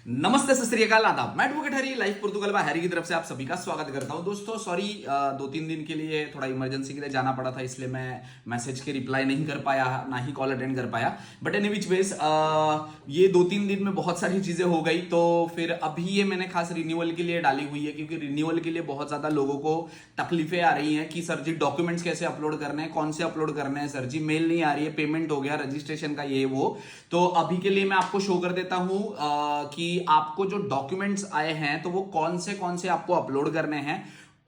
नमस्ते, सत श्री अकाल, आदाब। मैं एडवोकेट हरी, लाइफ पुर्तगाल बाय हरी की तरफ से आप सभी का स्वागत करता हूं। दोस्तों सॉरी, 2-3 दिन के लिए थोड़ा इमरजेंसी के लिए जाना पड़ा था, इसलिए मैं मैसेज के रिप्लाई नहीं कर पाया, ना ही कॉल अटेंड कर पाया। बट एनी विच वेज ये 2-3 दिन में बहुत सारी चीजें हो गई, तो फिर अभी ये मैंने खास रिन्यूअल के लिए डाली हुई है, क्योंकि रिन्यूअल के लिए बहुत ज्यादा लोगों को तकलीफें आ रही हैं कि सर जी डॉक्यूमेंट्स कैसे अपलोड करने हैं, कौन से अपलोड करने हैं, सर जी मेल नहीं आ रही है, पेमेंट हो गया, रजिस्ट्रेशन का ये वो। तो अभी के लिए मैं आपको शो कर देता हूं कि आपको जो डॉक्यूमेंट्स आए हैं तो वो कौन से आपको अपलोड करने हैं,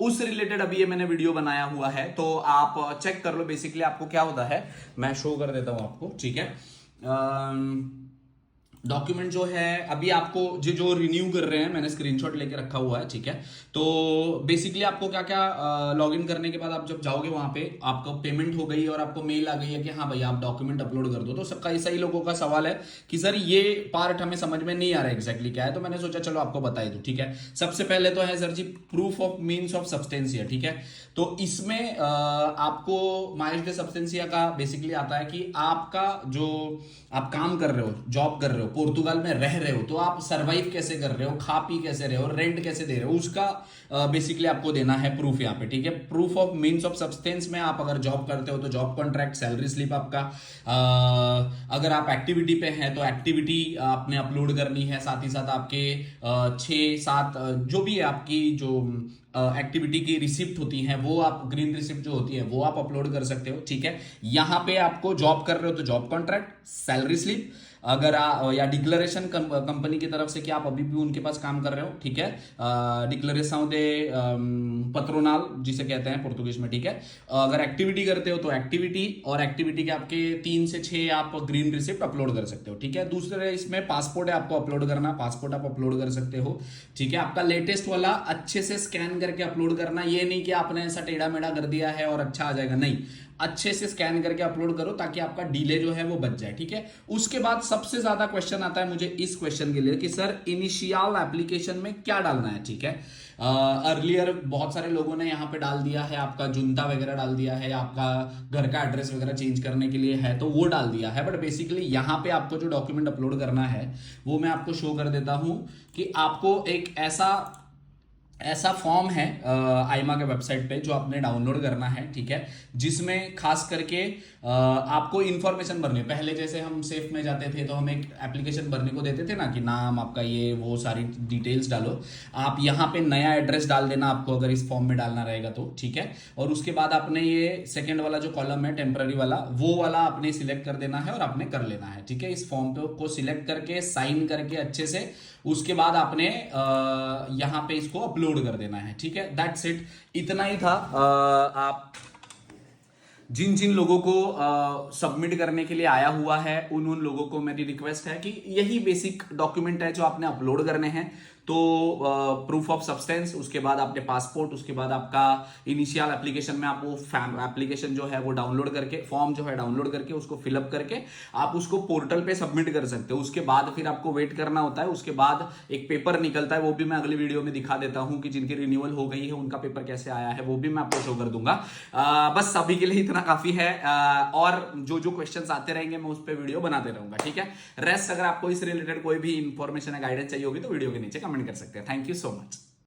उस रिलेटेड अभी ये मैंने वीडियो बनाया हुआ है, तो आप चेक कर लो। बेसिकली आपको क्या होता है, मैं शो कर देता हूं आपको, ठीक है। डॉक्यूमेंट जो है अभी आपको जो रिन्यू कर रहे हैं, मैंने स्क्रीनशॉट लेके रखा हुआ है, ठीक है। तो बेसिकली आपको क्या क्या लॉग इन करने के बाद आप जब जाओगे वहां पे, आपको पेमेंट हो गई और आपको मेल आ गई है कि हाँ भाई आप डॉक्यूमेंट अपलोड कर दो। तो सबका ऐसा ही लोगों का सवाल है कि सर ये पार्ट हमें समझ में नहीं आ रहा है एग्जैक्टली क्या है, तो मैंने सोचा चलो आपको बता ही दूं, ठीक है। सबसे पहले तो है sir ji proof of means of सब्सटेंसिया, ठीक है। तो इसमें आपको माइज डे सब्सटेंसिया का बेसिकली आता है कि आपका जो आप काम कर रहे हो, जॉब कर रहे हो, पोर्तुगाल में रह रहे हो, तो आप सरवाइव कैसे कर रहे हो, खा पी कैसे रहे हो, रेंट कैसे दे रहे हो, उसका बेसिकली आपको देना है प्रूफ यहाँ पे, ठीक है। Proof of means of substance में आप अगर जॉब करते हो तो जॉब कॉन्ट्रैक्ट, सैलरी स्लिप आपका, अगर आप एक्टिविटी पे हैं तो एक्टिविटी आपने अपलोड करनी है, साथ ही साथ आपके 6-7 जो भी है आपकी जो एक्टिविटी की रिसिप्ट होती हैं वो आप, ग्रीन रिसिप्ट जो होती है वो आप अपलोड कर सकते हो, ठीक है। यहां पे आपको जॉब कर रहे हो तो जॉब कॉन्ट्रैक्ट, सैलरी स्लिप, अगर या डिक्लेरेशन कंपनी की तरफ से कि आप अभी भी उनके पास काम कर रहे हो, ठीक है। डिक्लेरेशन दे पत्रोनाल जिसे कहते हैं पुर्तगीज में, ठीक है। अगर एक्टिविटी करते हो तो एक्टिविटी, और एक्टिविटी के आपके 3 से 6 आप ग्रीन रिसिप्ट अपलोड कर सकते हो, ठीक है। दूसरे इसमें पासपोर्ट है, आपको अपलोड करना, पासपोर्ट आप अपलोड कर सकते हो, ठीक है। आपका लेटेस्ट वाला अच्छे से स्कैन करके अपलोड करना, ये नहीं कि आपने ऐसा टेढ़ा मेढ़ा कर दिया है और अच्छा आ जाएगा, नहीं, अच्छे से स्कैन करके अपलोड करो ताकि आपका डिले जो है वो बच जाए, ठीक है। उसके बाद सबसे ज्यादा क्वेश्चन आता है मुझे इस क्वेश्चन के लिए कि सर इनिशियल एप्लीकेशन में क्या डालना है, ठीक है। अर्लियर बहुत सारे लोगों ने यहाँ पे डाल दिया है, आपका जुनता वगैरह डाल दिया है, आपका घर का एड्रेस वगैरह चेंज करने के लिए है तो वो डाल दिया है। बट बेसिकली यहाँ पे आपको जो डॉक्यूमेंट अपलोड करना है वो मैं आपको शो कर देता हूं कि आपको एक ऐसा फॉर्म है आईमा के वेबसाइट पे जो आपने डाउनलोड करना है, ठीक है, जिसमें खास करके आपको इंफॉर्मेशन भरनी है। पहले जैसे हम सेफ में जाते थे तो हम एक एप्लीकेशन भरने को देते थे ना कि नाम आपका ये वो सारी डिटेल्स डालो, आप यहाँ पे नया एड्रेस डाल देना आपको अगर इस फॉर्म में डालना रहेगा तो, ठीक है। और उसके बाद आपने ये सेकेंड वाला जो कॉलम है टेम्पररी वाला, वो वाला आपने सिलेक्ट कर देना है और आपने कर लेना है, ठीक है। इस फॉर्म पे को सिलेक्ट करके साइन करके अच्छे से, उसके बाद आपने यहां पे इसको अपलोड कर देना है, ठीक है। दैट्स इट, इतना ही था। आप जिन जिन लोगों को सबमिट करने के लिए आया हुआ है उन लोगों को मेरी रिक्वेस्ट है कि यही बेसिक डॉक्यूमेंट है जो आपने अपलोड करने हैं। तो प्रूफ ऑफ सब्सटेंस, उसके बाद आपने पासपोर्ट, उसके बाद आपका इनिशियल एप्लीकेशन में आप वो एप्लीकेशन जो है वो डाउनलोड करके, फॉर्म जो है डाउनलोड करके उसको फिलअप करके आप उसको पोर्टल पे सबमिट कर सकते हो। उसके बाद फिर आपको वेट करना होता है, उसके बाद एक पेपर निकलता है, वो भी मैं अगली वीडियो में दिखा देता हूं कि जिनकी रिन्यूअल हो गई है उनका पेपर कैसे आया है, वो भी मैं आपको शो कर दूंगा। बस अभी के लिए इतना काफी है, और जो क्वेश्चंस आते रहेंगे मैं उस पर वीडियो बनाते रहूंगा, ठीक है। रेस्ट अगर आपको इस रिलेटेड कोई भी इंफॉर्मेशन या गाइडेंस चाहिए होगी तो वीडियो के नीचे कमेंट कर सकते हैं। Thank you so much.